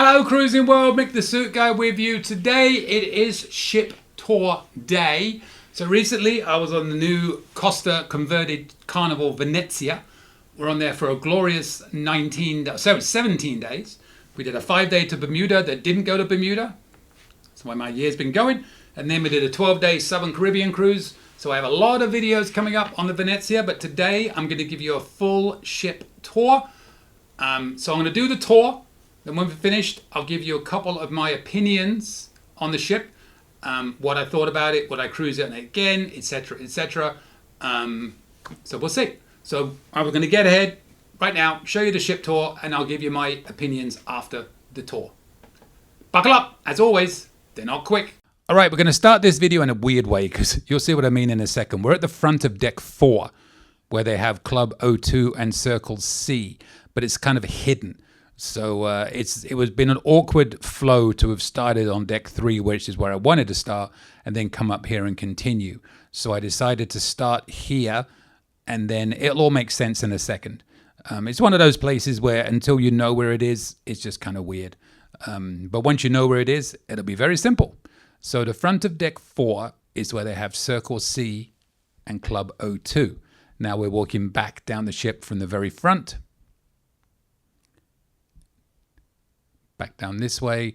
Hello Cruising World, Mick the Suit Guy with you. Today it is ship tour day. So recently I was on the new Costa converted Carnival Venezia. We're on there for a glorious 17 days. We did a 5-day to Bermuda that didn't go to Bermuda. That's why my year's been going. And then we did a 12-day Southern Caribbean cruise. So I have a lot of videos coming up on the Venezia, but today I'm going to give you a full ship tour. So I'm going to do the tour. Then when we're finished, I'll give you a couple of my opinions on the ship, what I thought about it, would I cruise it again, etc., etc. So we'll see. So I'm going to get ahead right now, show you the ship tour, and I'll give you my opinions after the tour. Buckle up, as always, they're not quick. All right, we're going to start this video in a weird way because you'll see what I mean in a second. We're at the front of deck 4, where they have Club O2 and Circle C, but it's kind of hidden. So it was been an awkward flow to have started on deck 3, which is where I wanted to start, and then come up here and continue. So I decided to start here, and then it'll all make sense in a second. It's one of those places where until you know where it is, it's just kind of weird. But once you know where it is, it'll be very simple. So the front of deck 4 is where they have Circle C and Club O2. Now we're walking back down the ship from the very front. Back down this way,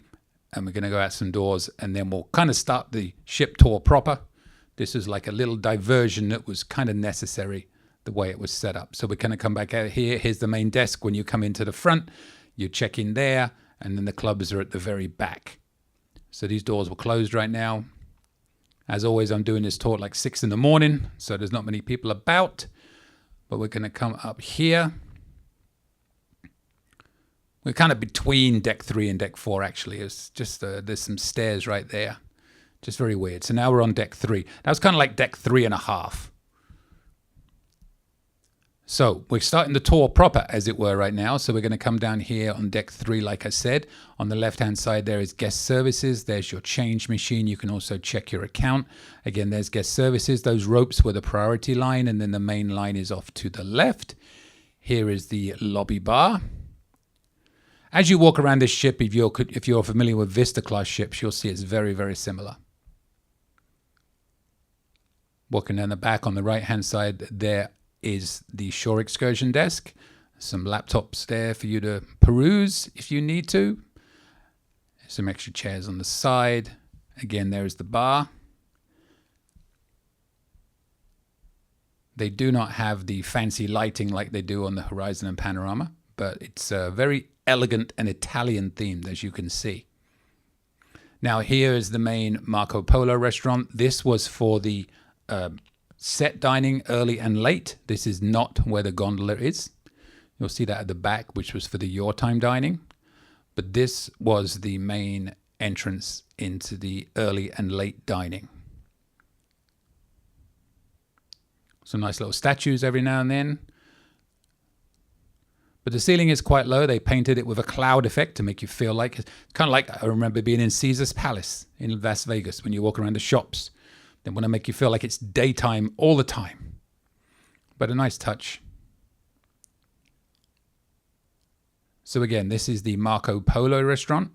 and we're going to go out some doors, and then we'll kind of start the ship tour proper. This is like a little diversion that was kind of necessary the way it was set up. So we're going to come back out here. Here's the main desk. When you come into the front, you check in there, and then the clubs are at the very back. So these doors were closed right now. As always, I'm doing this tour at like 6 in the morning, so there's not many people about. But we're going to come up here. We're kind of between deck 3 and deck 4, actually. It's just there's some stairs right there. Just very weird. So now we're on deck 3. That was kind of like deck 3.5. So we're starting the tour proper, as it were, right now. So we're going to come down here on deck 3, like I said. On the left-hand side, there is guest services. There's your change machine. You can also check your account. Again, there's guest services. Those ropes were the priority line, and then the main line is off to the left. Here is the lobby bar. As you walk around this ship, if you're familiar with Vista class ships, you'll see it's very, very similar. Walking down the back on the right-hand side, there is the shore excursion desk. Some laptops there for you to peruse if you need to. Some extra chairs on the side. Again, there is the bar. They do not have the fancy lighting like they do on the Horizon and Panorama, but it's very elegant and Italian themed, as you can see. Now here is the main Marco Polo restaurant. This was for the set dining early and late. This is not where the gondola is. You'll see that at the back, which was for the your time dining. But this was the main entrance into the early and late dining. Some nice little statues every now and then. But the ceiling is quite low. They painted it with a cloud effect to make you feel like, it's kind of like I remember being in Caesar's Palace in Las Vegas when you walk around the shops. They want to make you feel like it's daytime all the time. But a nice touch. So again, this is the Marco Polo restaurant,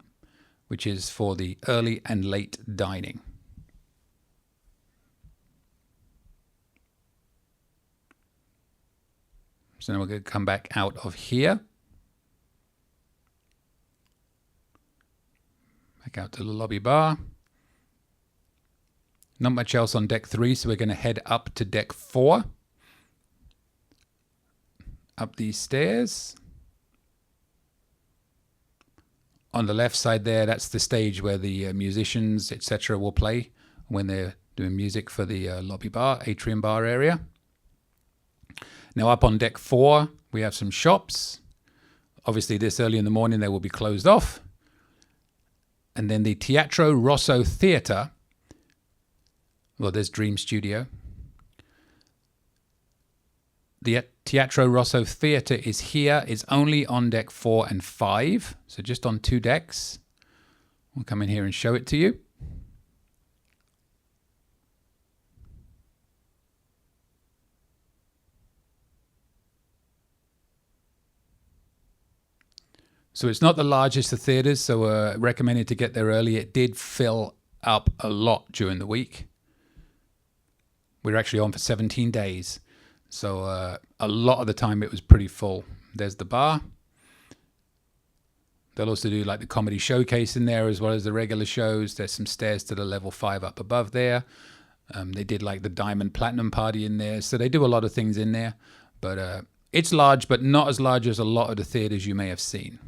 which is for the early and late dining. So now we're going to come back out of here. Back out to the lobby bar. Not much else on deck 3, so we're going to head up to deck 4. Up these stairs. On the left side there, that's the stage where the musicians, etc. will play when they're doing music for the lobby bar, atrium bar area. Now up on deck 4, we have some shops. Obviously this early in the morning they will be closed off. And then the Teatro Rosso Theatre. Well, there's Dream Studio. The Teatro Rosso Theatre is here. It's only on deck 4 and 5. So just on 2 decks. We'll come in here and show it to you. So it's not the largest of theaters, so recommended to get there early. It did fill up a lot during the week. We were actually on for 17 days. So a lot of the time it was pretty full. There's the bar. They'll also do like the comedy showcase in there as well as the regular shows. There's some stairs to the level 5 up above there. They did like the Diamond Platinum party in there. So they do a lot of things in there. But it's large, but not as large as a lot of the theaters you may have seen.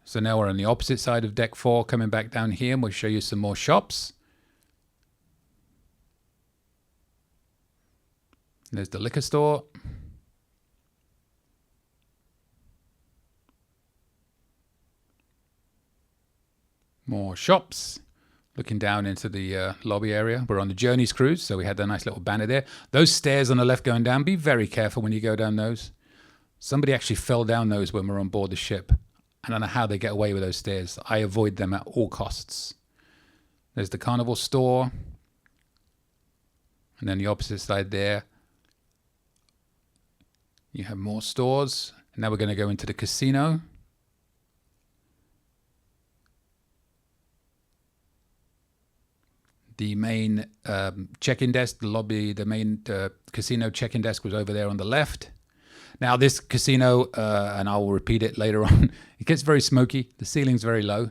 So now we're on the opposite side of deck 4, coming back down here, and we'll show you some more shops. There's the liquor store. More shops. Looking down into the lobby area. We're on the Journeys cruise, so we had that nice little banner there. Those stairs on the left going down, be very careful when you go down those. Somebody actually fell down those when we're on board the ship. I don't know how they get away with those stairs. I avoid them at all costs. There's the Carnival store. And then the opposite side there, you have more stores. And now we're going to go into the casino. The main check-in desk, the lobby, the main casino check-in desk was over there on the left. Now this casino, and I will repeat it later on, it gets very smoky. The ceiling's very low.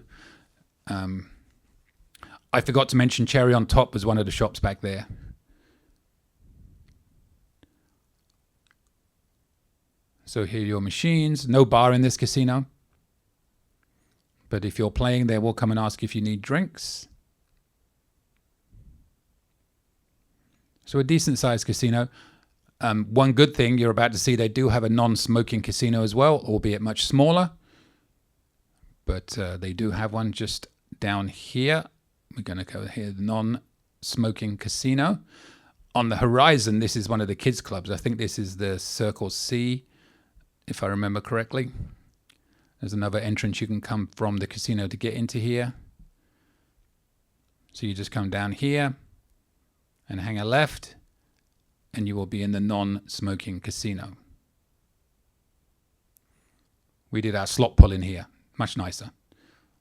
I forgot to mention Cherry on Top was one of the shops back there. So here are your machines. No bar in this casino. But if you're playing, they will come and ask if you need drinks. So a decent sized casino. One good thing you're about to see, they do have a non-smoking casino as well, albeit much smaller. But they do have one just down here. We're going to go here, the non-smoking casino. On the horizon, this is one of the kids' clubs. I think this is the Circle C, if I remember correctly. There's another entrance you can come from the casino to get into here. So you just come down here and hang a left, and you will be in the non-smoking casino. We did our slot pull in here, much nicer.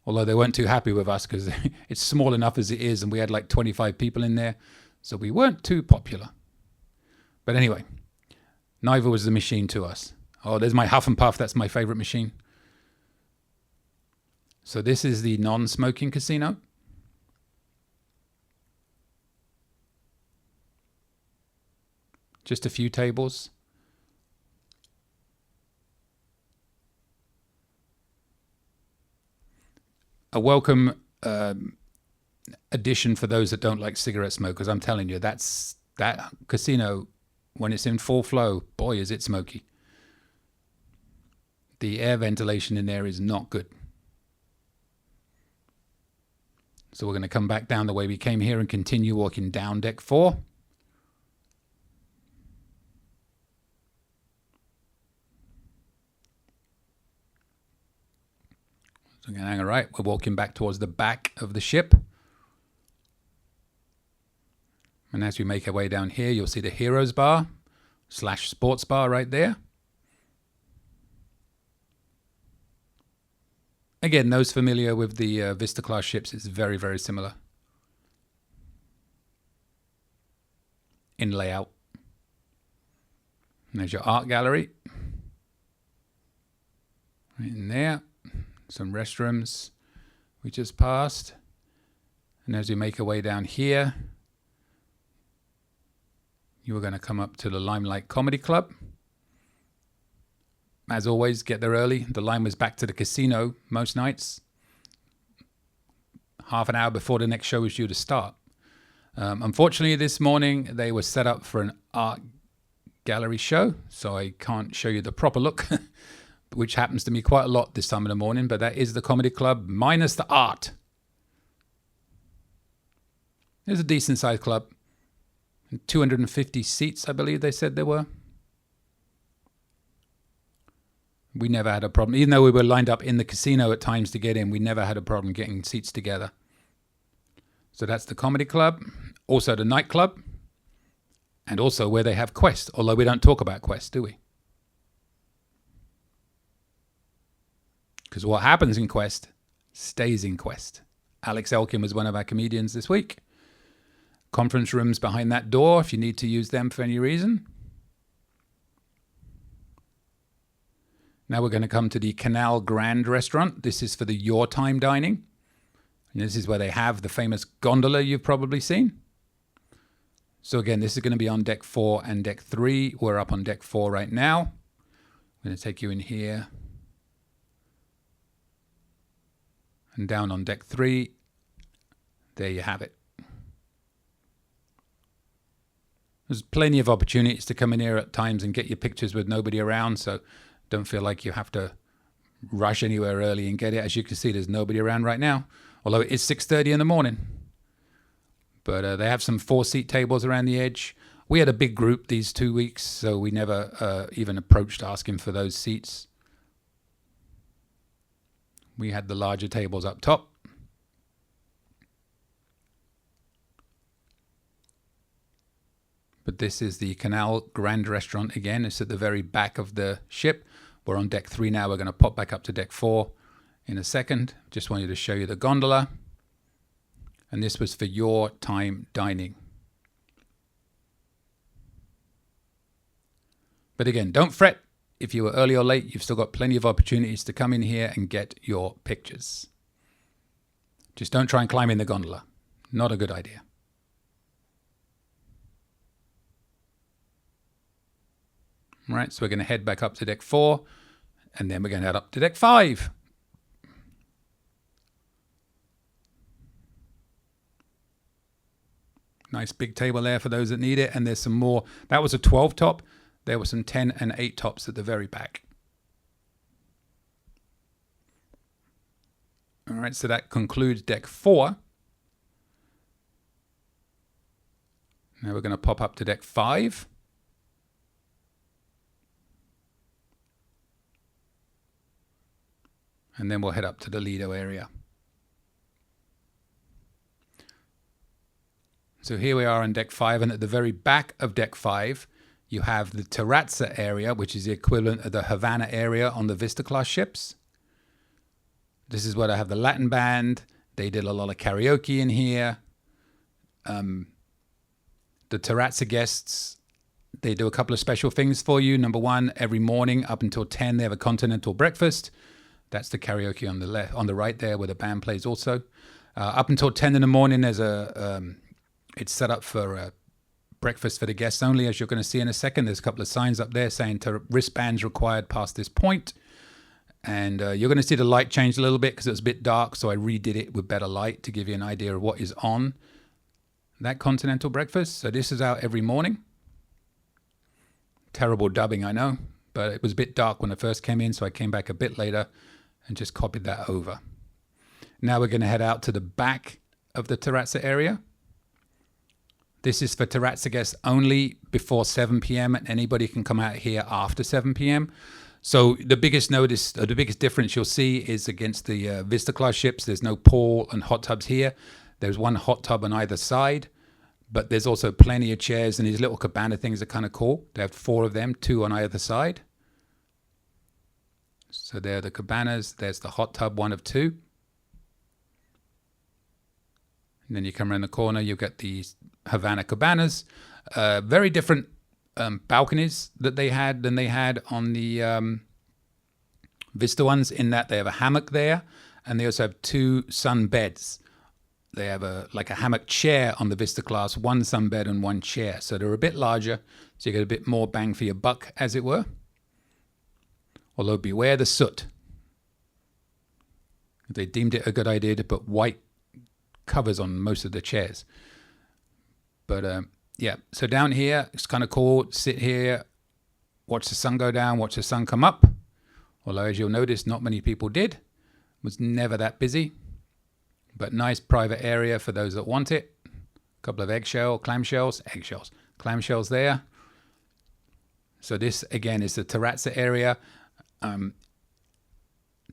Although they weren't too happy with us because it's small enough as it is, and we had like 25 people in there, so we weren't too popular. But anyway, neither was the machine to us. Oh, there's my Huff and Puff, that's my favorite machine. So this is the non-smoking casino. Just a few tables. A welcome addition for those that don't like cigarette smoke, because I'm telling you, that casino, when it's in full flow, boy, is it smoky. The air ventilation in there is not good. So we're going to come back down the way we came here and continue walking down deck 4. So I'm going to hang a right. We're walking back towards the back of the ship. And as we make our way down here, you'll see the Heroes Bar / Sports Bar right there. Again, those familiar with the Vista class ships, it's very, very similar in layout. And there's your art gallery. Right in there. Some restrooms we just passed. And as we make our way down here, you are going to come up to the Limelight Comedy Club. As always, get there early. The line was back to the casino most nights, half an hour before the next show was due to start. Unfortunately, this morning they were set up for an art gallery show, so I can't show you the proper look, which happens to me quite a lot this time of the morning, but that is the comedy club minus the art. It's a decent sized club. 250 seats, I believe they said there were. We never had a problem. Even though we were lined up in the casino at times to get in, we never had a problem getting seats together. So that's the comedy club. Also the nightclub. And also where they have Quest. Although we don't talk about Quest, do we? Because what happens in Quest stays in Quest. Alex Elkin was one of our comedians this week. Conference rooms behind that door if you need to use them for any reason. Now we're going to come to the Canal Grande restaurant. This is for the Your Time dining. And this is where they have the famous gondola you've probably seen. So again, this is going to be on deck 4 and deck 3. We're up on deck 4 right now. I'm going to take you in here. And down on deck 3. There you have it. There's plenty of opportunities to come in here at times and get your pictures with nobody around. So don't feel like you have to rush anywhere early and get it. As you can see, there's nobody around right now. Although it is 6:30 in the morning. But they have some 4-seat tables around the edge. We had a big group these 2 weeks, so we never even approached asking for those seats. We had the larger tables up top. But this is the Canal Grande restaurant again. It's at the very back of the ship. We're on deck 3 now. We're going to pop back up to deck 4 in a second. Just wanted to show you the gondola. And this was for Your Time dining. But again, don't fret. If you were early or late, you've still got plenty of opportunities to come in here and get your pictures. Just don't try and climb in the gondola. Not a good idea. All right, so we're going to head back up to deck 4, and then we're going to head up to deck 5. Nice big table there for those that need it, and there's some more. That was a 12 top. There were some 10 and 8 tops at the very back. All right, so that concludes deck 4. Now we're going to pop up to deck 5. And then we'll head up to the Lido area. So here we are on deck 5, and at the very back of deck 5, you have the Terrazza area, which is the equivalent of the Havana area on the Vista class ships. This is where I have the Latin band. They did a lot of karaoke in here. The Terrazza guests, they do a couple of special things for you. Number 1, every morning up until 10, they have a continental breakfast. That's the karaoke on the left, on the right there, where the band plays also. Up until 10 in the morning, there's it's set up for breakfast for the guests only, as you're going to see in a second. There's a couple of signs up there saying wristbands required past this point. And you're going to see the light change a little bit because it was a bit dark, so I redid it with better light to give you an idea of what is on that continental breakfast. So this is out every morning. Terrible dubbing, I know, but it was a bit dark when I first came in, so I came back a bit later and just copied that over. Now we're going to head out to the back of the Terrazza area. This is for Terrazza guests only before 7 p.m. and anybody can come out here after 7 p.m. So the biggest notice, or the biggest difference you'll see is against the Vista class ships. There's no pool and hot tubs here. There's one hot tub on either side, but there's also plenty of chairs, and these little cabana things are kind of cool. They have 4 of them, 2 on either side. So there are the cabanas. There's the hot tub, 1 of 2. And then you come around the corner, you get these Havana cabanas. Very different balconies that they had than they had on the Vista ones, in that they have a hammock there, and they also have 2 sun beds. They have like a hammock chair on the Vista class, 1 sun bed and 1 chair. So they're a bit larger, so you get a bit more bang for your buck, as it were. Although beware the soot. They deemed it a good idea to put white covers on most of the chairs. But yeah, so down here, it's kind of cool. Sit here, watch the sun go down, watch the sun come up. Although, as you'll notice, not many people did. It was never that busy. But nice private area for those that want it. A couple of clamshells there. So this, again, is the Terrazza area.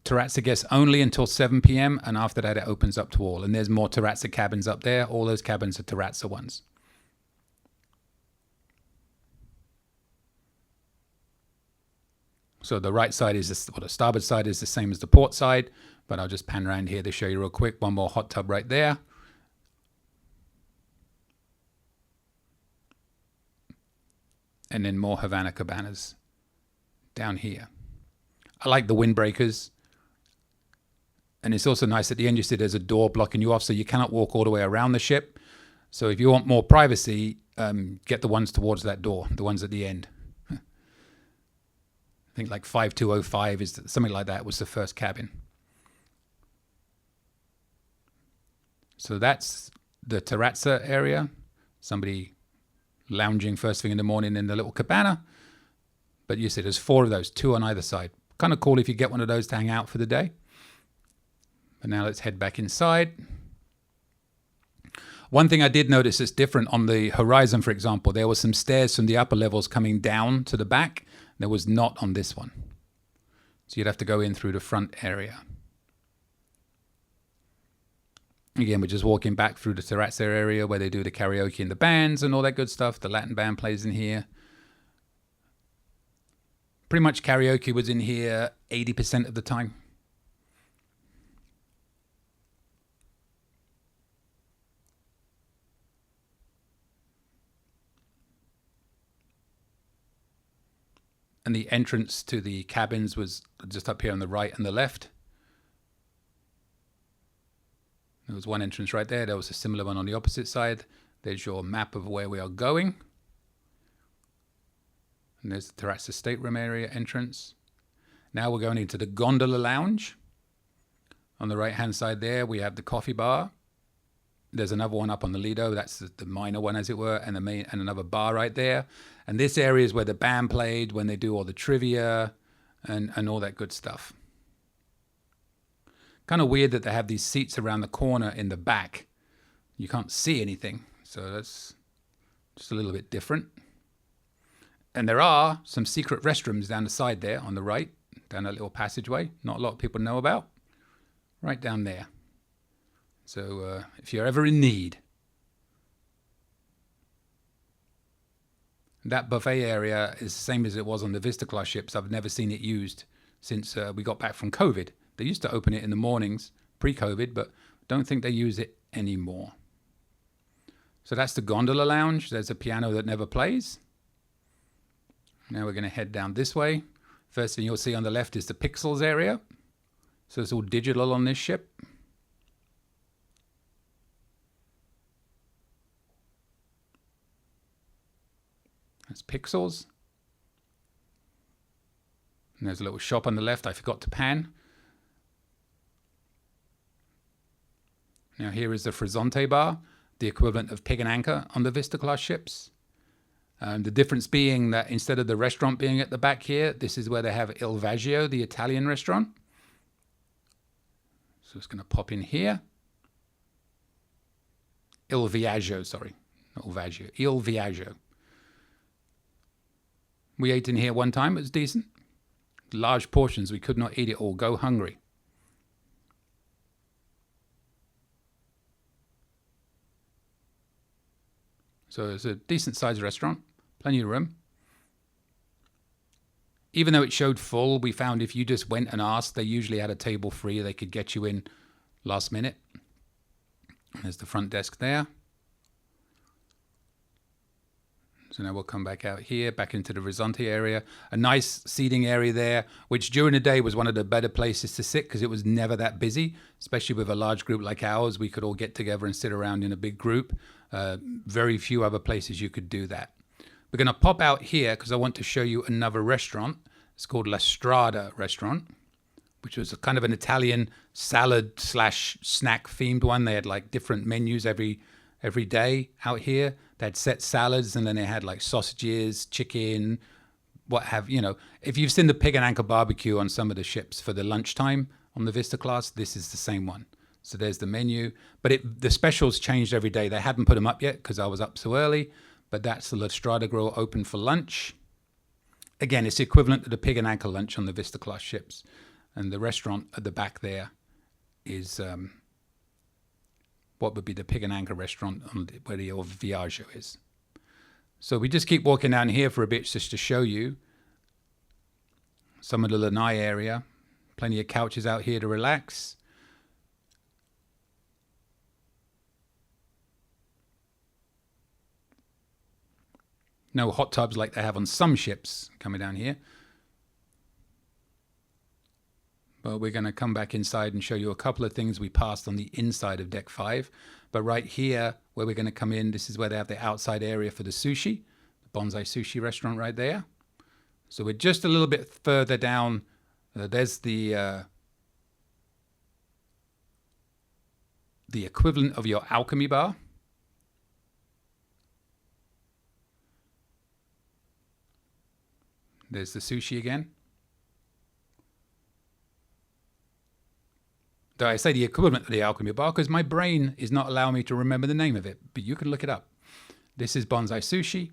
Terrazza guests only until 7 p.m. and after that it opens up to all. And there's more Terrazza cabins up there. All those cabins are Terrazza ones. So the right side is the starboard side is the same as the port side, but I'll just pan around here to show you real quick. One more hot tub right there. And then more Havana cabanas down here. I like the windbreakers. And it's also nice at the end, you see there's a door blocking you off, so you cannot walk all the way around the ship. So if you want more privacy, get the ones towards that door, the ones at the end. I think like 5205 is something like that was the first cabin. So that's the Terrazza area. Somebody lounging first thing in the morning in the little cabana. But you see there's 4 of those, 2 on either side. Kind of cool if you get one of those to hang out for the day. But now let's head back inside. One thing I did notice is different on the Horizon, for example. There were some stairs from the upper levels coming down to the back. There was not on this one. So you'd have to go in through the front area. Again, we're just walking back through the Terrazza area where they do the karaoke and the bands and all that good stuff. The Latin band plays in here. Pretty much karaoke was in here 80% of the time. And the entrance to the cabins was just up here on the right and the left. There was one entrance right there. There was a similar one on the opposite side. There's your map of where we are going. And there's the Terrazza stateroom area entrance. Now we're going into the Gondola Lounge. On the right-hand side there, we have the coffee bar. There's another one up on the Lido. That's the minor one, as it were, and another bar right there. And this area is where the band played, when they do all the trivia and all that good stuff. Kind of weird that they have these seats around the corner in the back. You can't see anything, so that's just a little bit different. And there are some secret restrooms down the side there on the right, down that little passageway. Not a lot of people know about. Right down there. So if you're ever in need. That buffet area is the same as it was on the Vista class ships. I've never seen it used since we got back from COVID. They used to open it in the mornings, pre-COVID, but don't think they use it anymore. So that's the Gondola Lounge. There's a piano that never plays. Now we're going to head down this way. First thing you'll see on the left is the Pixels area. So it's all digital on this ship. That's Pixels. And there's a little shop on the left I forgot to pan. Now here is the Frizzante bar, the equivalent of Pig and Anchor on the Vista class ships. The difference being that instead of the restaurant being at the back here, this is where they have Il Vaggio, the Italian restaurant. So it's going to pop in here. Il Viaggio, sorry, not Il Vaggio, Il Viaggio. We ate in here one time, it was decent. Large portions, we could not eat it all, go hungry. So it's a decent sized restaurant, plenty of room. Even though it showed full, we found if you just went and asked, they usually had a table free. They could get you in last minute. There's the front desk there. So now we'll come back out here, back into the Frizzante area. A nice seating area there, which during the day was one of the better places to sit because it was never that busy, especially with a large group like ours. We could all get together and sit around in a big group. Very few other places you could do that. We're going to pop out here because I want to show you another restaurant. It's called La Strada restaurant, which was a kind of an Italian salad / snack themed one. They had like different menus every day out here. They had set salads, and then they had like sausages, chicken, what have you know. If you've seen the Pig and Anchor barbecue on some of the ships for the lunchtime on the Vista class, this is the same one. So there's the menu, but the specials changed every day. They hadn't put them up yet because I was up so early, but that's the La Strada Grill open for lunch. Again, it's the equivalent to the Pig and Anchor lunch on the Vista class ships. And the restaurant at the back there is what would be the Pig and Anchor restaurant where the Il Viaggio is. So we just keep walking down here for a bit just to show you. Some of the lanai area. Plenty of couches out here to relax. No hot tubs like they have on some ships coming down here. But we're going to come back inside and show you a couple of things we passed on the inside of Deck 5. But right here, where we're going to come in, this is where they have the outside area for the sushi. The Bonsai Sushi restaurant right there. So we're just a little bit further down. There's the equivalent of your Alchemy Bar. There's the sushi again. Though I say the equivalent of the Alchemy Bar because my brain is not allowing me to remember the name of it, but you can look it up. This is Bonsai Sushi.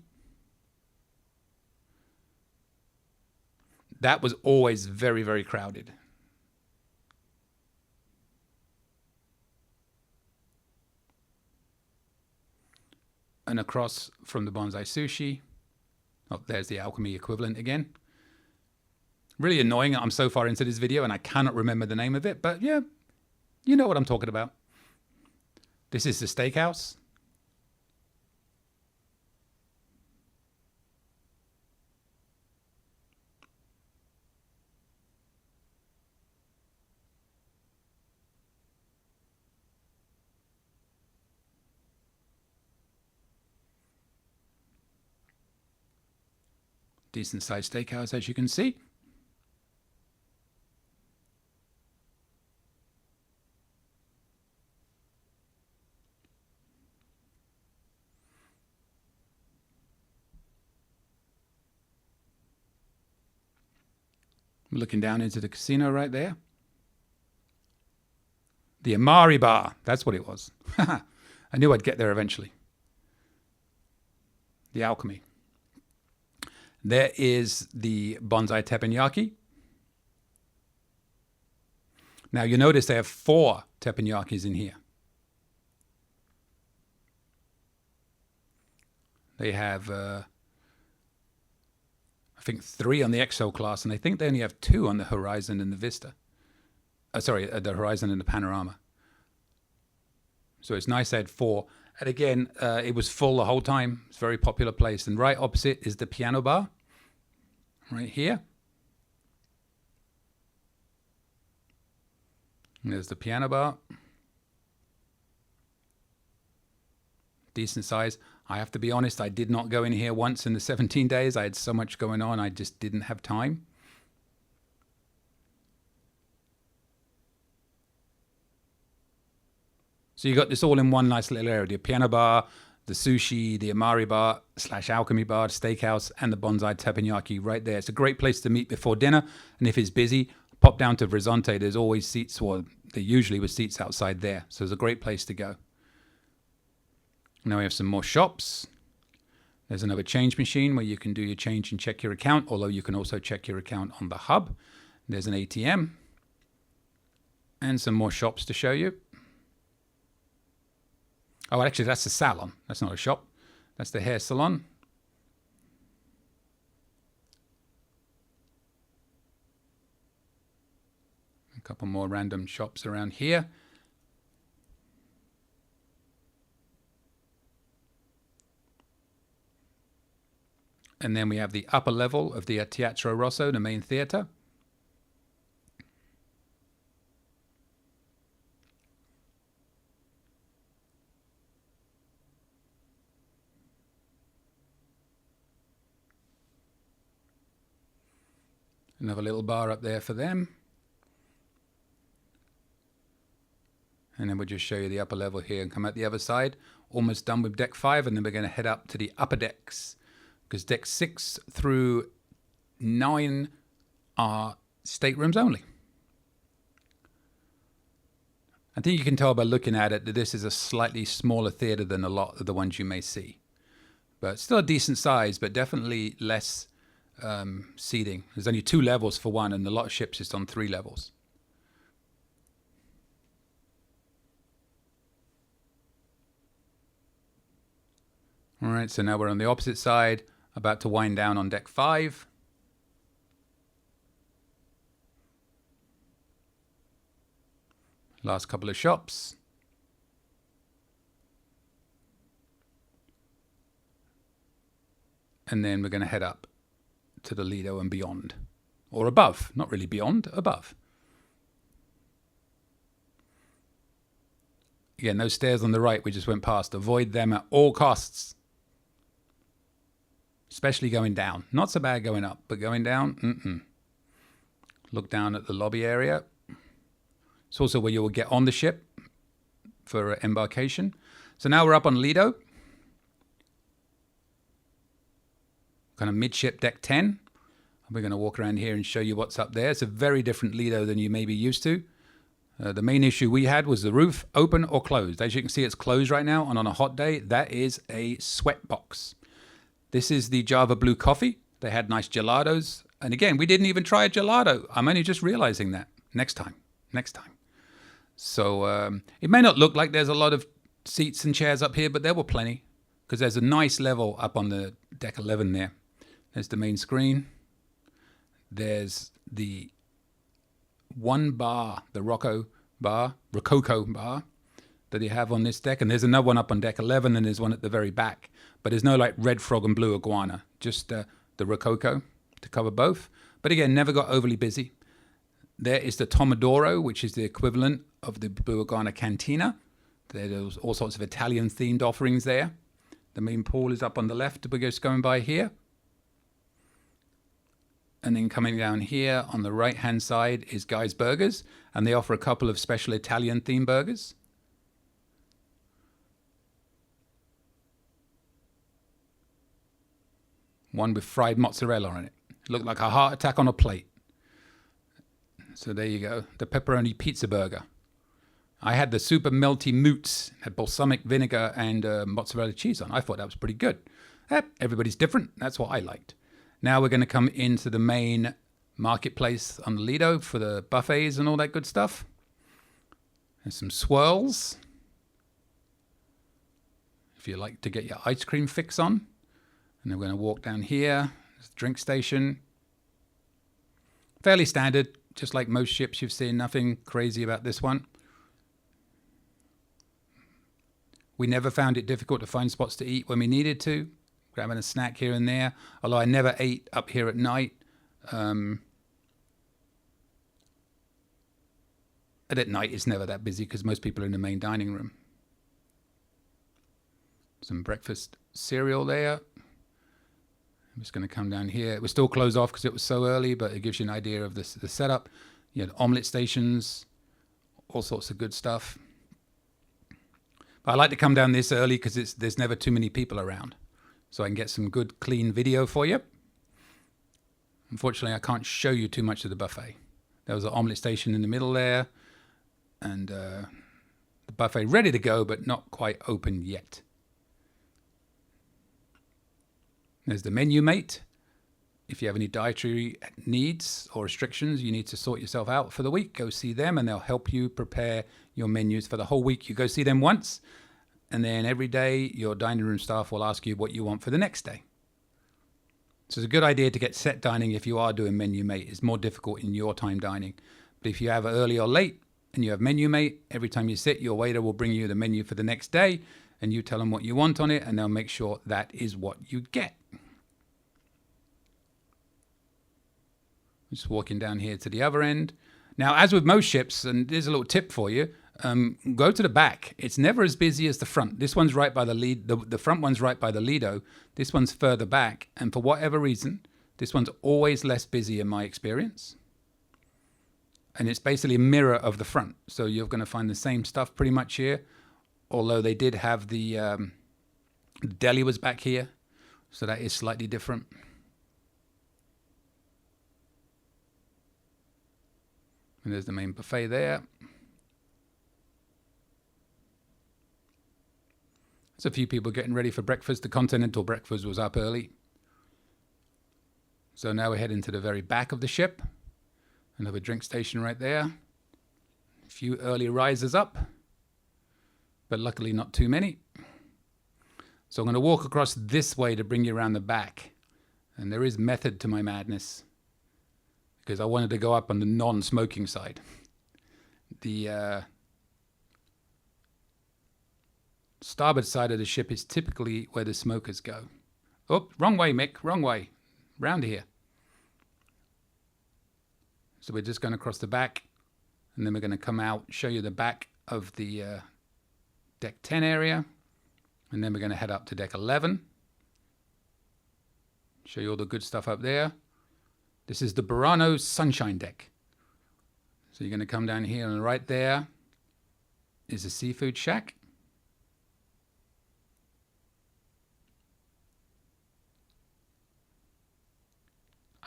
That was always very, very crowded. And across from the Bonsai Sushi, oh, there's the Alchemy equivalent again. Really annoying. I'm so far into this video and I cannot remember the name of it, but yeah, you know what I'm talking about. This is the Steakhouse. Decent sized steakhouse, as you can see. We're looking down into the casino right there. The Amari Bar, that's what it was. I knew I'd get there eventually. The Alchemy. There is the Bonsai Teppenyaki. Now you notice they have 4 Teppenyakis in here. They have, I think 3 on the XO class, and I think they only have 2 on the Horizon and the Vista. The Horizon and the Panorama. So it's nice they had 4. And again, it was full the whole time. It's a very popular place. And right opposite is the piano bar. Right here. And there's the piano bar. Decent size. I have to be honest, I did not go in here once in the 17 days. I had so much going on, I just didn't have time. So you got this all in one nice little area. The piano bar, the sushi, the Amari Bar / Alchemy Bar, Steakhouse, and the Bonsai Teppenyaki right there. It's a great place to meet before dinner. And if it's busy, pop down to Frizzante. There's always seats, or there usually were seats outside there. So it's a great place to go. Now we have some more shops. There's another change machine where you can do your change and check your account, although you can also check your account on the hub. There's an ATM. And some more shops to show you. Oh, actually, that's a salon. That's not a shop. That's the hair salon. A couple more random shops around here. And then we have the upper level of the Teatro Rosso, the main theatre. Another little bar up there for them. And then we'll just show you the upper level here and come out the other side. Almost done with deck 5, and then we're going to head up to the upper decks. Because deck 6 through 9 are staterooms only. I think you can tell by looking at it that this is a slightly smaller theatre than a lot of the ones you may see. But still a decent size, but definitely less seating. There's only 2 levels for one, and a lot of ships is on 3 levels. All right, so now we're on the opposite side, about to wind down on deck 5. Last couple of shops. And then we're going to head up to the Lido and beyond. Or above. Not really beyond, above. Again, those stairs on the right we just went past. Avoid them at all costs. Especially going down. Not so bad going up, but going down, Look down at the lobby area. It's also where you will get on the ship for embarkation. So now we're up on Lido. Kind of midship deck 10. We're going to walk around here and show you what's up there. It's a very different Lido than you may be used to. The main issue we had was the roof open or closed. As you can see, it's closed right now, and on a hot day, that is a sweat box. This is the Java Blue coffee. They had nice gelatos. And again, we didn't even try a gelato. I'm only just realizing that. Next time. So it may not look like there's a lot of seats and chairs up here, but there were plenty. Because there's a nice level up on the deck 11 there. There's the main screen. There's the one bar, the Rococo bar that you have on this deck. And there's another one up on deck 11, and there's one at the very back. But there's no like red frog and blue iguana, just the Rococo to cover both. But again, never got overly busy. There is the Tomodoro, which is the equivalent of the Blue Iguana Cantina. There's all sorts of Italian-themed offerings there. The main pool is up on the left. We're just going by here. And then coming down here on the right-hand side is Guy's Burgers. And they offer a couple of special Italian-themed burgers. One with fried mozzarella on it. It looked like a heart attack on a plate. So there you go. The pepperoni pizza burger. I had the super melty moots. Had balsamic vinegar and mozzarella cheese on. I thought that was pretty good. Everybody's different. That's what I liked. Now we're going to come into the main marketplace on the Lido for the buffets and all that good stuff. There's some swirls. If you like to get your ice cream fix on. And then we're going to walk down here. There's the drink station. Fairly standard. Just like most ships you've seen. Nothing crazy about this one. We never found it difficult to find spots to eat when we needed to. Grabbing a snack here and there. Although I never ate up here at night. And at night it's never that busy because most people are in the main dining room. Some breakfast cereal there. I'm just going to come down here. It was still closed off because it was so early, but it gives you an idea of the setup. You had omelette stations, all sorts of good stuff. But I like to come down this early because there's never too many people around. So I can get some good, clean video for you. Unfortunately, I can't show you too much of the buffet. There was an omelette station in the middle there. And the buffet ready to go, but not quite open yet. There's the menu mate. If you have any dietary needs or restrictions, you need to sort yourself out for the week. Go see them and they'll help you prepare your menus for the whole week. You go see them once, and then every day your dining room staff will ask you what you want for the next day. So it's a good idea to get set dining if you are doing menu mate. It's more difficult in your time dining. But if you have early or late and you have menu mate, every time you sit, your waiter will bring you the menu for the next day, and you tell them what you want on it, and they'll make sure that is what you get. Just walking down here to the other end. Now, as with most ships, and there's a little tip for you, go to the back. It's never as busy as the front. This one's right by the lead. The front one's right by the Lido. This one's further back. And for whatever reason, this one's always less busy in my experience. And it's basically a mirror of the front. So you're going to find the same stuff pretty much here. Although they did have the deli was back here. So that is slightly different. And there's the main buffet there. There's a few people getting ready for breakfast. The continental breakfast was up early. So now we're heading to the very back of the ship. Another drink station right there. A few early risers up, but luckily not too many. So I'm going to walk across this way to bring you around the back. And there is method to my madness, because I wanted to go up on the non-smoking side. The starboard side of the ship is typically where the smokers go. Oh, wrong way, Mick, wrong way. Round here. So we're just going to cross the back, and then we're going to come out, show you the back of the deck 10 area, and then we're going to head up to deck 11. Show you all the good stuff up there. This is the Burano Sunshine Deck. So you're going to come down here, and right there is a seafood shack.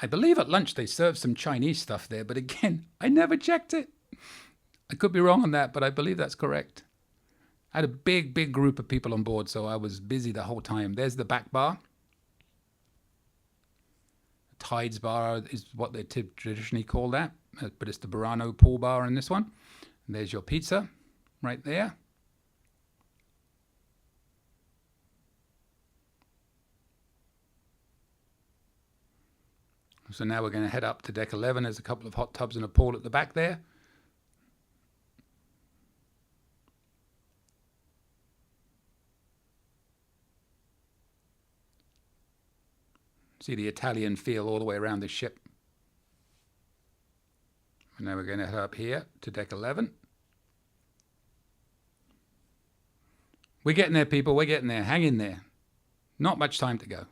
I believe at lunch they serve some Chinese stuff there, but again, I never checked it. I could be wrong on that, but I believe that's correct. I had a big group of people on board, so I was busy the whole time. There's the back bar. Tides bar is what they traditionally call that, but it's the Burano pool bar in this one. And there's your pizza right there. So now we're going to head up to deck 11. There's a couple of hot tubs and a pool at the back there. See the Italian feel all the way around the ship. And now we're going to head up here to deck 11. We're getting there, people. We're getting there. Hang in there. Not much time to go.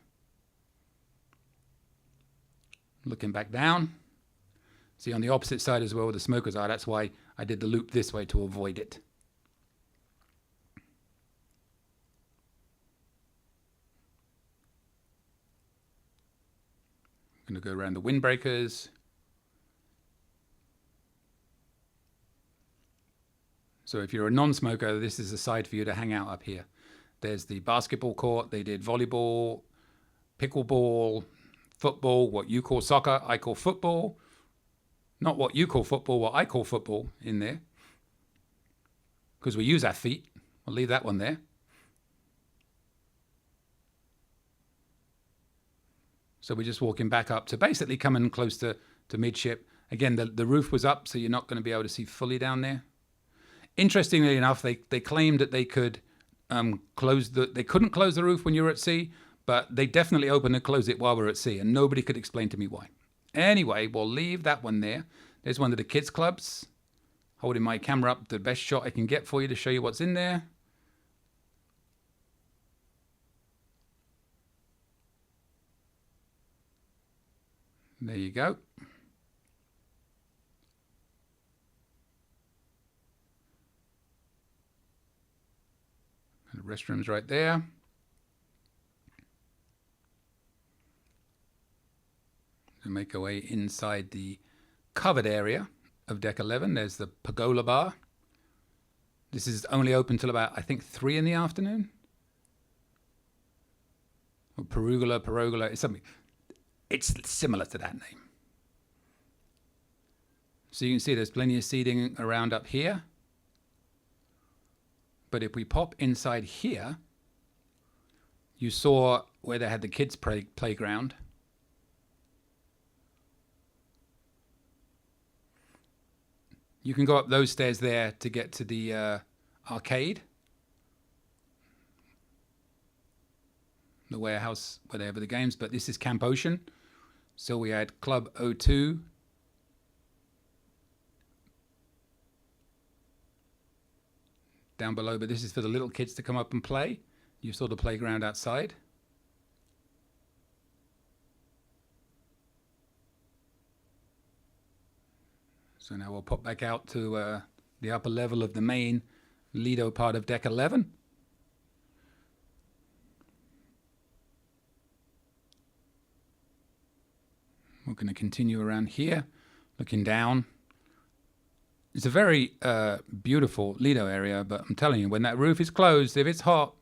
Looking back down. See on the opposite side as well where the smokers are. That's why I did the loop this way to avoid it. I'm going to go around the windbreakers. So if you're a non-smoker, this is a side for you to hang out up here. There's the basketball court. They did volleyball, pickleball, football, what you call soccer, I call football. Not what you call football, what I call football in there. Because we use our feet. I'll leave that one there. So we're just walking back up to basically coming close to midship. Again, the roof was up, so you're not going to be able to see fully down there. Interestingly enough, they claimed that they could they couldn't close the roof when you were at sea, but they definitely opened and closed it while we were at sea, and nobody could explain to me why. Anyway, we'll leave that one there. There's one of the kids' clubs. Holding my camera up, the best shot I can get for you to show you what's in there. There you go. The restroom's right there. So make our way inside the covered area of deck 11. There's the pergola bar. This is only open till about, I think, 3 in the afternoon. Or pergola, it's something. It's similar to that name. So you can see there's plenty of seating around up here. But if we pop inside here, you saw where they had the kids' playground. You can go up those stairs there to get to the arcade. The warehouse where they have the games, but this is Camp Ocean. So we had Club O2. Down below, but this is for the little kids to come up and play. You saw the playground outside. So now we'll pop back out to the upper level of the main Lido part of deck 11. We're going to continue around here, looking down. It's a very beautiful Lido area, but I'm telling you, when that roof is closed, if it's hot,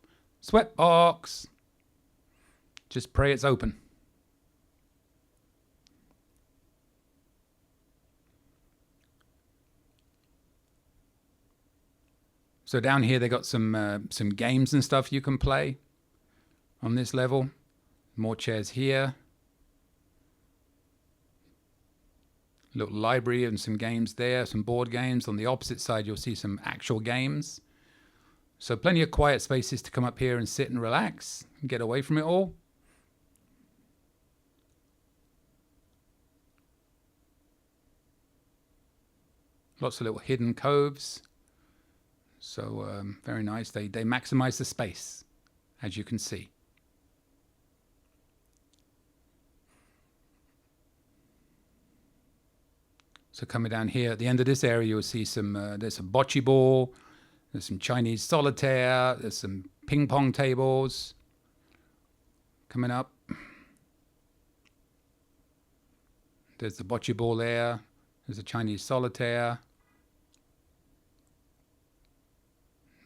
sweatbox, just pray it's open. So down here they got some games and stuff you can play on this level. More chairs here. Little library and some games there, some board games. On the opposite side, you'll see some actual games. So plenty of quiet spaces to come up here and sit and relax and get away from it all. Lots of little hidden coves. So very nice. They maximize the space, as you can see. So coming down here at the end of this area, you'll see some, there's some bocce ball, there's some Chinese solitaire, there's some ping pong tables coming up. There's the bocce ball there, there's a Chinese solitaire,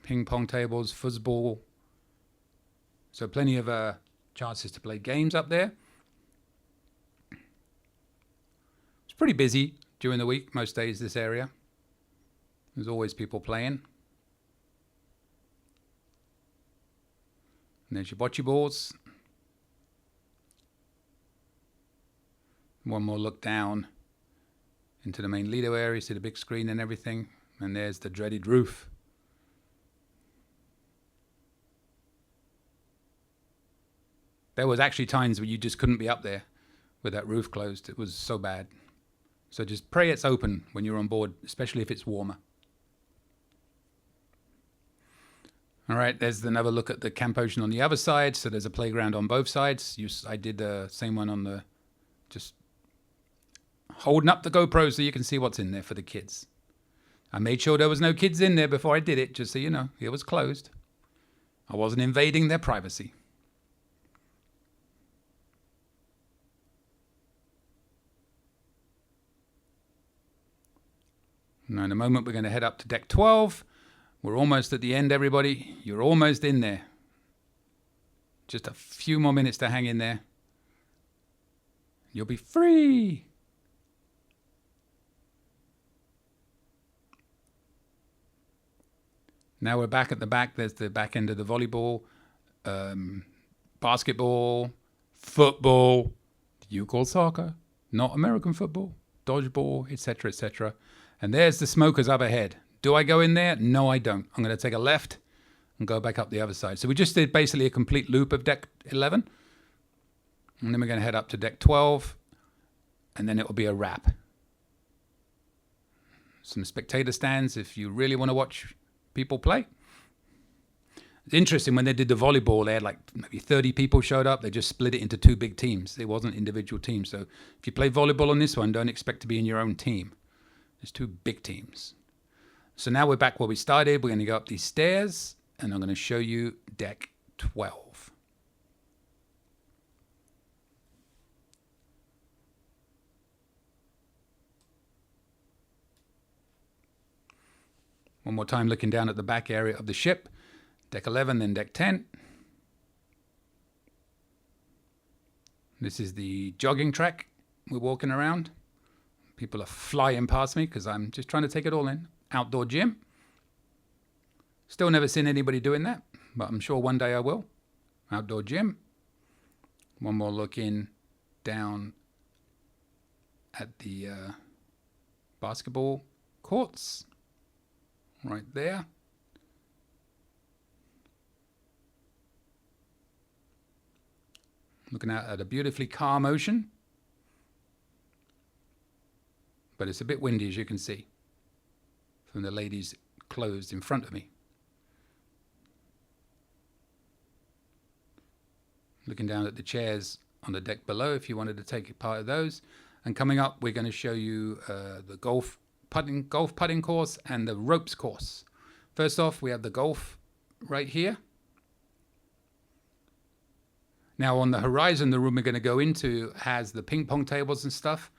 ping pong tables, fuzzball. So plenty of chances to play games up there. It's pretty busy during the week, most days, this area. There's always people playing. And there's your bocce balls. One more look down into the main Lido area, see the big screen and everything. And there's the dreaded roof. There was actually times where you just couldn't be up there with that roof closed. It was so bad. So just pray it's open when you're on board, especially if it's warmer. All right, there's another look at the Camp Ocean on the other side. So there's a playground on both sides. I did the same one on the, just holding up the GoPro so you can see what's in there for the kids. I made sure there was no kids in there before I did it, just so you know, it was closed. I wasn't invading their privacy. Now in a moment we're going to head up to deck 12. We're almost at the end, everybody. You're almost in there. Just a few more minutes to hang in there. You'll be free. Now we're back at the back. There's the back end of the volleyball, basketball, football, you call soccer, not American football, dodgeball, etc., etc. And there's the smokers up ahead. Do I go in there? No, I don't. I'm going to take a left and go back up the other side. So we just did basically a complete loop of deck 11. And then we're going to head up to deck 12. And then it will be a wrap. Some spectator stands if you really want to watch people play. It's interesting, when they did the volleyball, they had like maybe 30 people showed up. They just split it into two big teams. It wasn't individual teams. So if you play volleyball on this one, don't expect to be in your own team. There's two big teams. So now we're back where we started. We're going to go up these stairs, and I'm going to show you deck 12. One more time looking down at the back area of the ship. Deck 11, then deck 10. This is the jogging track we're walking around. People are flying past me because I'm just trying to take it all in. Outdoor gym. Still never seen anybody doing that, but I'm sure one day I will. Outdoor gym. One more look in down at the basketball courts. Right there. Looking out at a beautifully calm ocean. But it's a bit windy, as you can see, from the ladies closed in front of me. Looking down at the chairs on the deck below if you wanted to take part of those. And coming up, we're going to show you the golf putting course and the ropes course. First off, we have the golf right here. Now on the horizon, the room we're going to go into has the ping pong tables and stuff.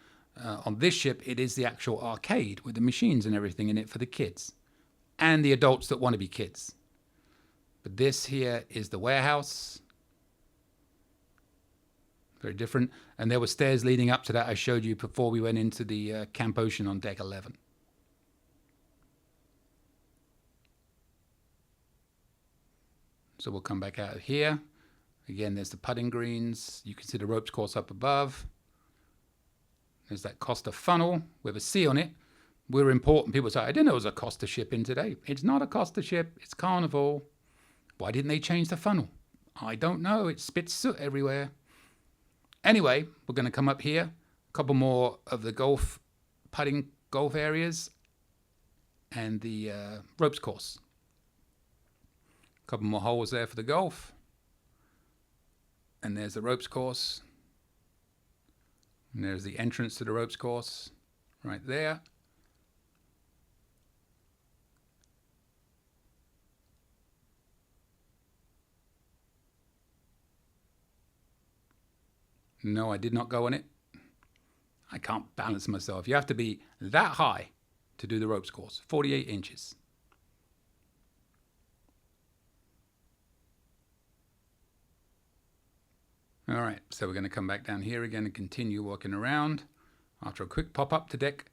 On this ship, it is the actual arcade with the machines and everything in it for the kids and the adults that want to be kids. But this here is the warehouse. Very different. And there were stairs leading up to that I showed you before we went into the Camp Ocean on deck 11. So we'll come back out of here. Again, there's the putting greens. You can see the ropes course up above. There's that Costa funnel with a C on it, we're important. People say, I didn't know it was a cost to ship in today. It's not a cost to ship. It's Carnival. Why didn't they change the funnel? I don't know. It spits soot everywhere. Anyway, we're going to come up here. A couple more of the putting golf areas and the ropes course. A couple more holes there for the golf. And there's the ropes course. And there's the entrance to the ropes course right there. No, I did not go on it. I can't balance myself. You have to be that high to do the ropes course, 48 inches. All right, so we're going to come back down here again and continue walking around. After a quick pop up to deck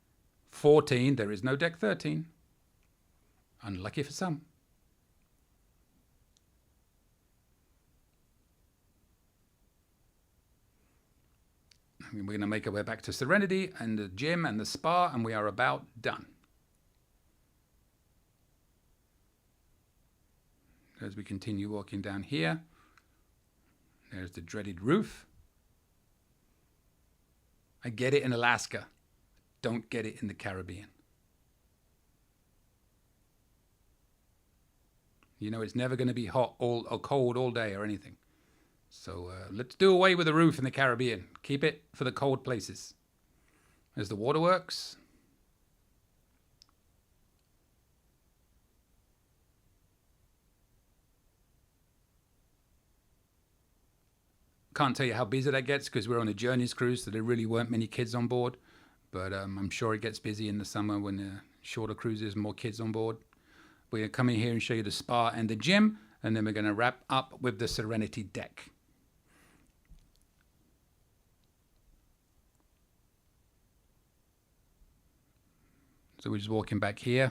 14, there is no deck 13. Unlucky for some. We're going to make our way back to Serenity and the gym and the spa, and we are about done. As we continue walking down here, there's the dreaded roof. I get it in Alaska. Don't get it in the Caribbean. You know, it's never going to be hot or cold all day or anything. So let's do away with the roof in the Caribbean. Keep it for the cold places. There's the Waterworks. Can't tell you how busy that gets because we're on a Journeys cruise, so there really weren't many kids on board. But I'm sure it gets busy in the summer when the shorter cruises, more kids on board. We're going to come in here and show you the spa and the gym, and then we're going to wrap up with the Serenity deck. So we're just walking back here.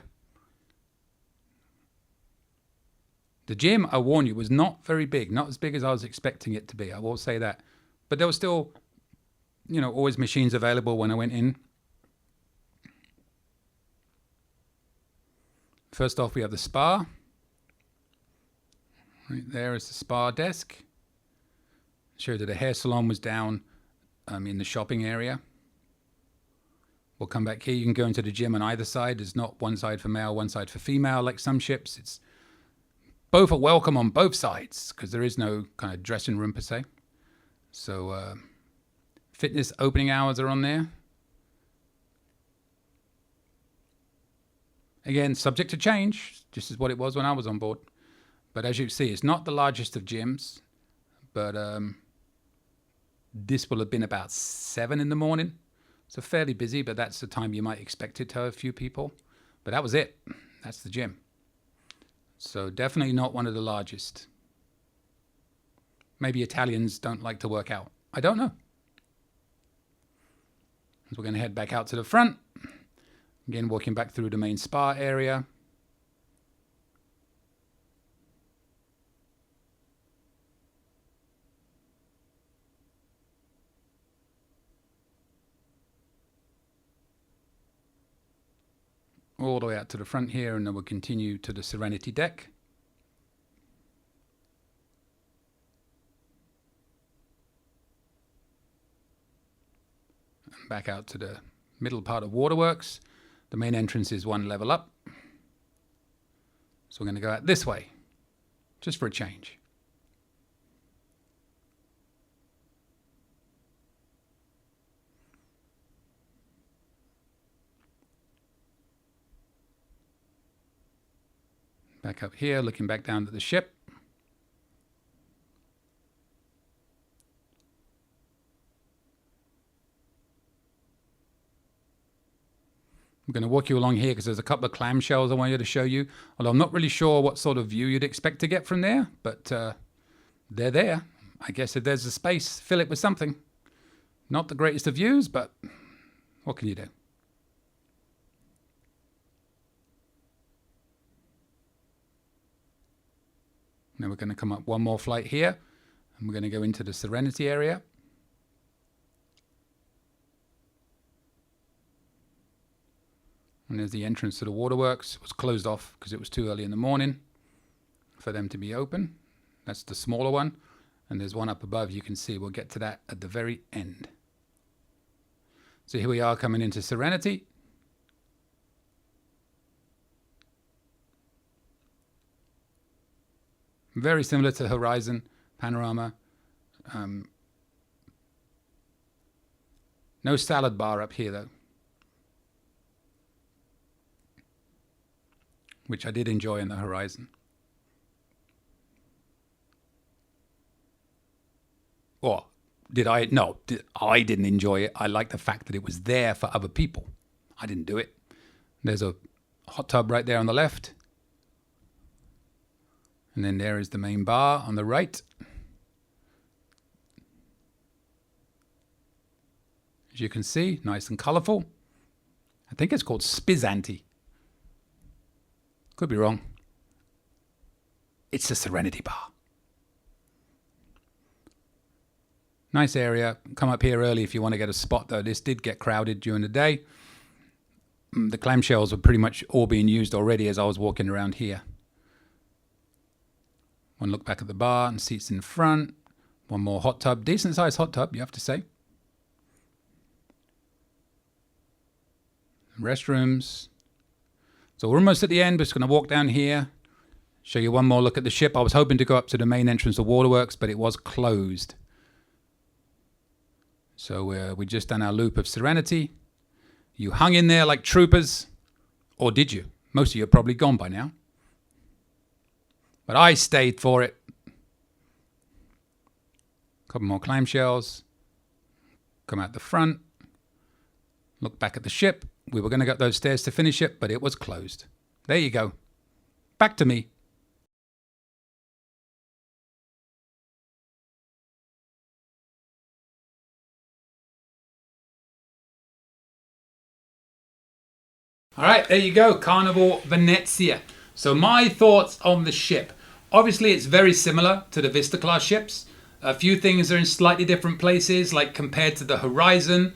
The gym, I warn you, was not very big. Not as big as I was expecting it to be. I will say that. But there was still, you know, always machines available when I went in. First off, we have the spa. Right there is the spa desk. Showed that the hair salon was down in the shopping area. We'll come back here. You can go into the gym on either side. There's not one side for male, one side for female like some ships. It's both are welcome on both sides because there is no kind of dressing room per se. So fitness opening hours are on there. Again, subject to change, just as what it was when I was on board. But as you can see, it's not the largest of gyms, but this will have been about 7 in the morning. So fairly busy, but that's the time you might expect it to have a few people. But that was it. That's the gym. So definitely not one of the largest. Maybe Italians don't like to work out. I don't know. So we're going to head back out to the front. Again, walking back through the main spa area. All the way out to the front here, and then we'll continue to the Serenity deck. And back out to the middle part of Waterworks. The main entrance is one level up. So we're going to go out this way, just for a change. Back up here, looking back down to the ship. I'm going to walk you along here because there's a couple of clamshells I want you to show you. Although I'm not really sure what sort of view you'd expect to get from there, but they're there. I guess if there's a space, fill it with something. Not the greatest of views, but what can you do? Now we're going to come up one more flight here, and we're going to go into the Serenity area. And there's the entrance to the Waterworks. It was closed off because it was too early in the morning for them to be open. That's the smaller one. And there's one up above, you can see. We'll get to that at the very end. So here we are coming into Serenity. Very similar to Horizon Panorama. No salad bar up here though, which I did enjoy in the Horizon. Or did I? No, I didn't enjoy it. I like the fact that it was there for other people. I didn't do it. There's a hot tub right there on the left. And then there is the main bar on the right. As you can see, nice and colourful. I think it's called Frizzante. Could be wrong. It's a Serenity bar. Nice area. Come up here early if you want to get a spot though. This did get crowded during the day. The clamshells were pretty much all being used already as I was walking around here. One look back at the bar and seats in front. One more hot tub. Decent sized hot tub, you have to say. Restrooms. So we're almost at the end. We're just going to walk down here. Show you one more look at the ship. I was hoping to go up to the main entrance of Waterworks, but it was closed. So we just done our loop of Serenity. You hung in there like troopers. Or did you? Most of you are probably gone by now. But I stayed for it. Couple more clamshells. Come out the front. Look back at the ship. We were going to go up those stairs to finish it, but it was closed. There you go. Back to me. All right, there you go. Carnival Venezia. So my thoughts on the ship. Obviously, it's very similar to the Vista class ships. A few things are in slightly different places, like compared to the Horizon,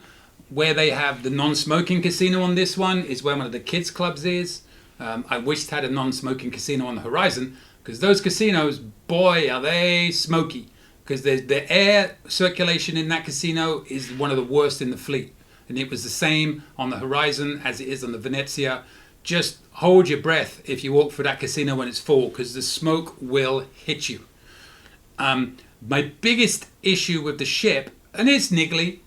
where they have the non-smoking casino on this one, is where one of the kids' clubs is. I wished it had a non-smoking casino on the Horizon, because those casinos, boy, are they smoky. Because the air circulation in that casino is one of the worst in the fleet. And it was the same on the Horizon as it is on the Venezia. Just hold your breath if you walk through that casino when it's full, because the smoke will hit you. My biggest issue with the ship, and it's niggly,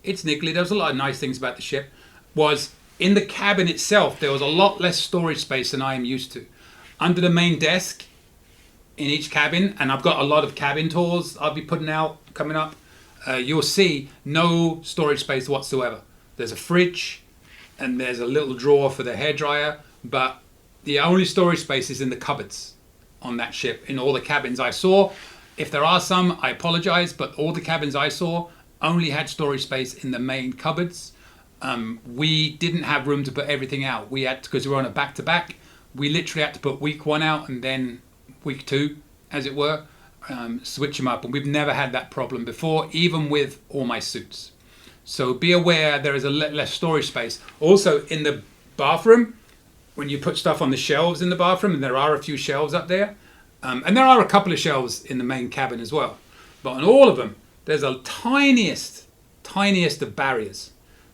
there's a lot of nice things about the ship, was in the cabin itself, there was a lot less storage space than I am used to. Under the main desk in each cabin, and I've got a lot of cabin tours I'll be putting out coming up, you'll see no storage space whatsoever. There's a fridge and there's a little drawer for the hairdryer, but the only storage space is in the cupboards on that ship in all the cabins I saw. If there are some, I apologize, but all the cabins I saw only had storage space in the main cupboards. We didn't have room to put everything out. We had, because we were on a back-to-back, we literally had to put week 1 out and then week 2, as it were, switch them up. And we've never had that problem before, even with all my suits. So be aware there is a less storage space. Also in the bathroom, when you put stuff on the shelves in the bathroom, and there are a few shelves up there, and there are a couple of shelves in the main cabin as well. But on all of them, there's a tiniest of barriers.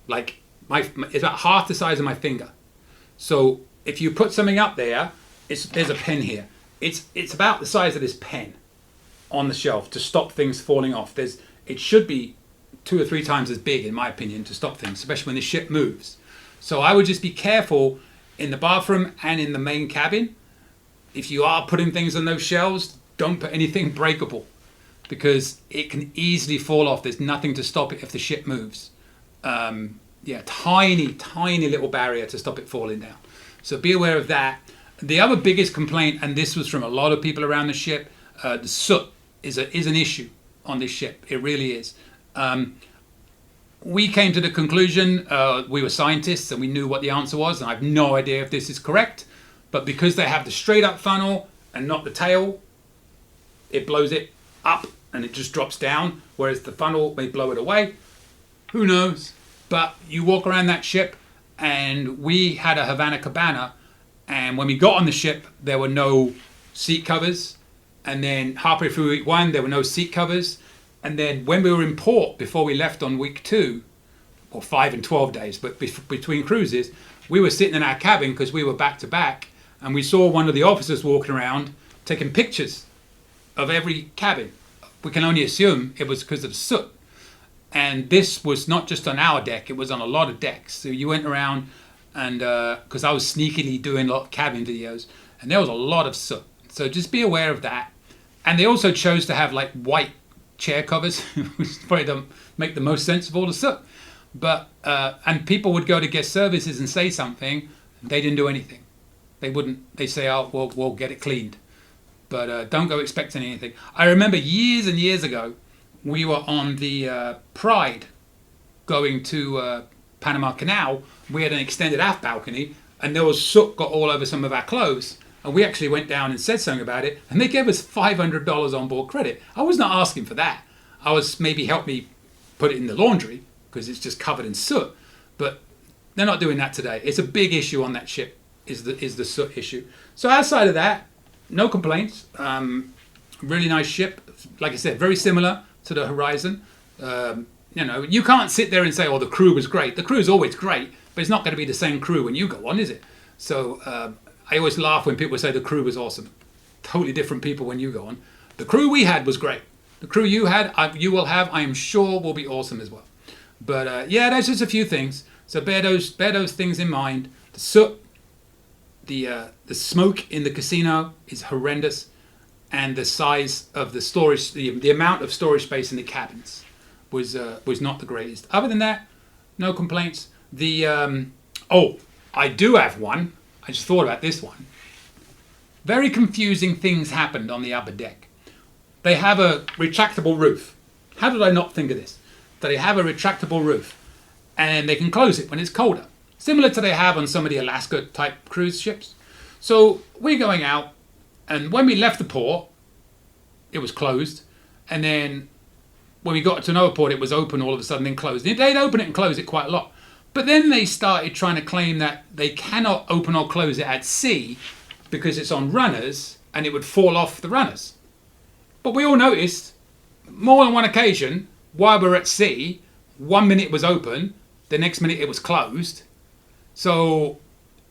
Like it's about half the size of my finger. So if you put something up there, there's a pen here. It's about the size of this pen on the shelf to stop things falling off. It should be 2 or 3 times as big, in my opinion, to stop things, especially when the ship moves. So I would just be careful in the bathroom and in the main cabin. If you are putting things on those shelves, don't put anything breakable, because it can easily fall off. There's nothing to stop it if the ship moves. Tiny little barrier to stop it falling down. So be aware of that. The other biggest complaint, and this was from a lot of people around the ship, the soot is an issue on this ship. It really is. We came to the conclusion, we were scientists and we knew what the answer was, and I have no idea if this is correct, but because they have the straight up funnel and not the tail, it blows it up and it just drops down, whereas the funnel may blow it away. Who knows? But you walk around that ship and we had a Havana Cabana, and when we got on the ship, there were no seat covers, and then halfway through week 1, there were no seat covers, and then when we were in port before we left on week 2, or 5 and 12 days, but between cruises, we were sitting in our cabin because we were back to back, and we saw one of the officers walking around taking pictures of every cabin. We can only assume it was because of the soot. And this was not just on our deck, it was on a lot of decks. So you went around, and because I was sneakily doing a lot of cabin videos, and there was a lot of soot. So just be aware of that. And they also chose to have like white chair covers, which probably don't make the most sense of all the soot. But and people would go to guest services and say something, they didn't do anything. They wouldn't. They say, "Oh, we'll get it cleaned," but don't go expecting anything. I remember years and years ago, we were on the Pride going to Panama Canal. We had an extended aft balcony, and there was soot got all over some of our clothes. And we actually went down and said something about it, and they gave us $500 on board credit. I was not asking for that. I was maybe help me put it in the laundry because it's just covered in soot. But they're not doing that today. It's a big issue on that ship, is the soot issue. So outside of that, no complaints. Really nice ship. Like I said, very similar to the Horizon. You can't sit there and say, "Oh, the crew was great." The crew is always great, but it's not going to be the same crew when you go on, is it? So I always laugh when people say the crew was awesome. Totally different people when you go on. The crew we had was great. The crew you had, you will have, I am sure, will be awesome as well. But yeah, that's just a few things. So bear those things in mind. The soot, the smoke in the casino is horrendous, and the size of the storage, the amount of storage space in the cabins was not the greatest. Other than that, no complaints. I do have one. I just thought about this one. Very confusing things happened on the upper deck. They have a retractable roof. How did I not think of this? They have a retractable roof, and they can close it when it's colder, similar to they have on some of the Alaska type cruise ships. So we're going out, and when we left the port, it was closed, and then when we got to another port, it was open all of a sudden, then closed. They'd open it and close it quite a lot. But then they started trying to claim that they cannot open or close it at sea because it's on runners and it would fall off the runners. But we all noticed more than one occasion while we're at sea, 1 minute it was open, the next minute it was closed. So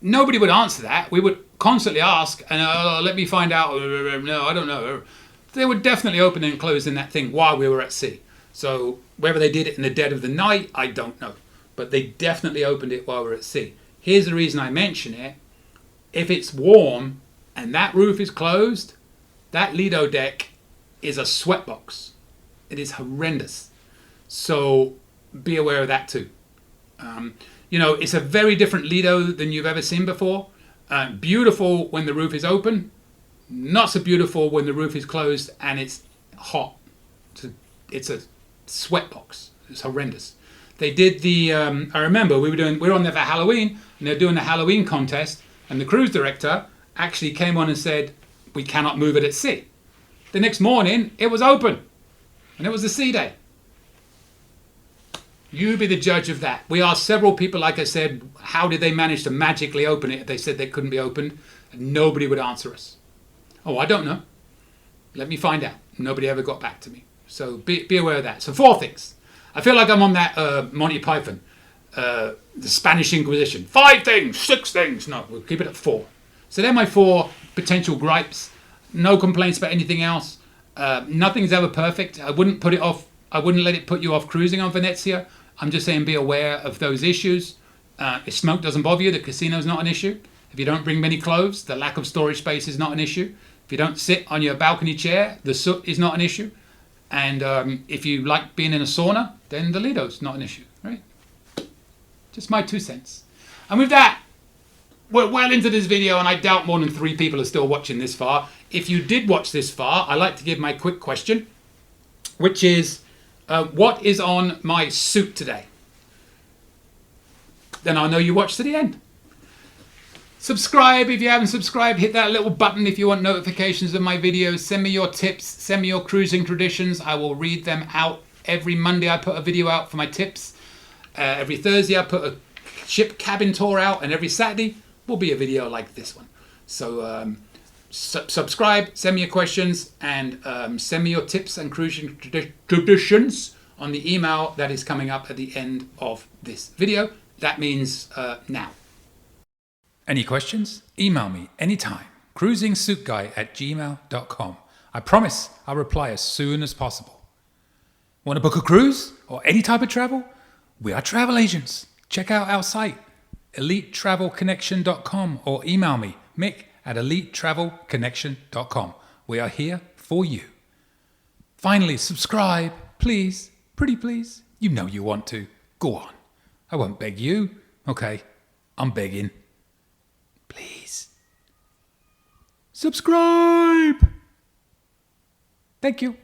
nobody would answer that. We would constantly ask, and let me find out. No, I don't know. They were definitely opening and closing that thing while we were at sea. So whether they did it in the dead of the night, I don't know. But they definitely opened it while we're at sea. Here's the reason I mention it. If it's warm and that roof is closed, that Lido deck is a sweatbox. It is horrendous. So be aware of that too. It's a very different Lido than you've ever seen before. Beautiful when the roof is open. Not so beautiful when the roof is closed and it's hot. It's a sweatbox. It's horrendous. They did I remember we were on there for Halloween, and they were doing the Halloween contest, and the cruise director actually came on and said, "We cannot move it at sea." The next morning, it was open, and it was the sea day. You be the judge of that. We asked several people, like I said, how did they manage to magically open it? They said they couldn't be opened, and nobody would answer us. Oh, I don't know. Let me find out. Nobody ever got back to me. So be aware of that. So 4 things. I feel like I'm on that Monty Python, the Spanish Inquisition. 5 things, 6 things. No, we'll keep it at 4. So they're my 4 potential gripes. No complaints about anything else. Nothing's ever perfect. I wouldn't put it off. I wouldn't let it put you off cruising on Venezia. I'm just saying be aware of those issues. If smoke doesn't bother you, the casino's not an issue. If you don't bring many clothes, the lack of storage space is not an issue. If you don't sit on your balcony chair, the soot is not an issue. And if you like being in a sauna, then the Lido's not an issue, right? Just my 2 cents. And with that, we're well into this video, and I doubt more than 3 people are still watching this far. If you did watch this far, I like to give my quick question, which is, what is on my suit today? Then I'll know you watched to the end. Subscribe if you haven't subscribed. Hit that little button if you want notifications of my videos. Send me your tips. Send me your cruising traditions. I will read them out. Every Monday I put a video out for my tips. Every Thursday I put a ship cabin tour out, and every Saturday will be a video like this one. So subscribe, send me your questions, and send me your tips and cruising traditions on the email that is coming up at the end of this video. That means now. Any questions? Email me anytime. cruisingsuitguy@gmail.com. I promise I'll reply as soon as possible. Want to book a cruise or any type of travel? We are travel agents. Check out our site, elitetravelconnection.com, or email me, Mick, at elitetravelconnection.com. We are here for you. Finally, subscribe, please. Pretty please. You know you want to. Go on. I won't beg you. Okay, I'm begging. Please. Subscribe. Thank you.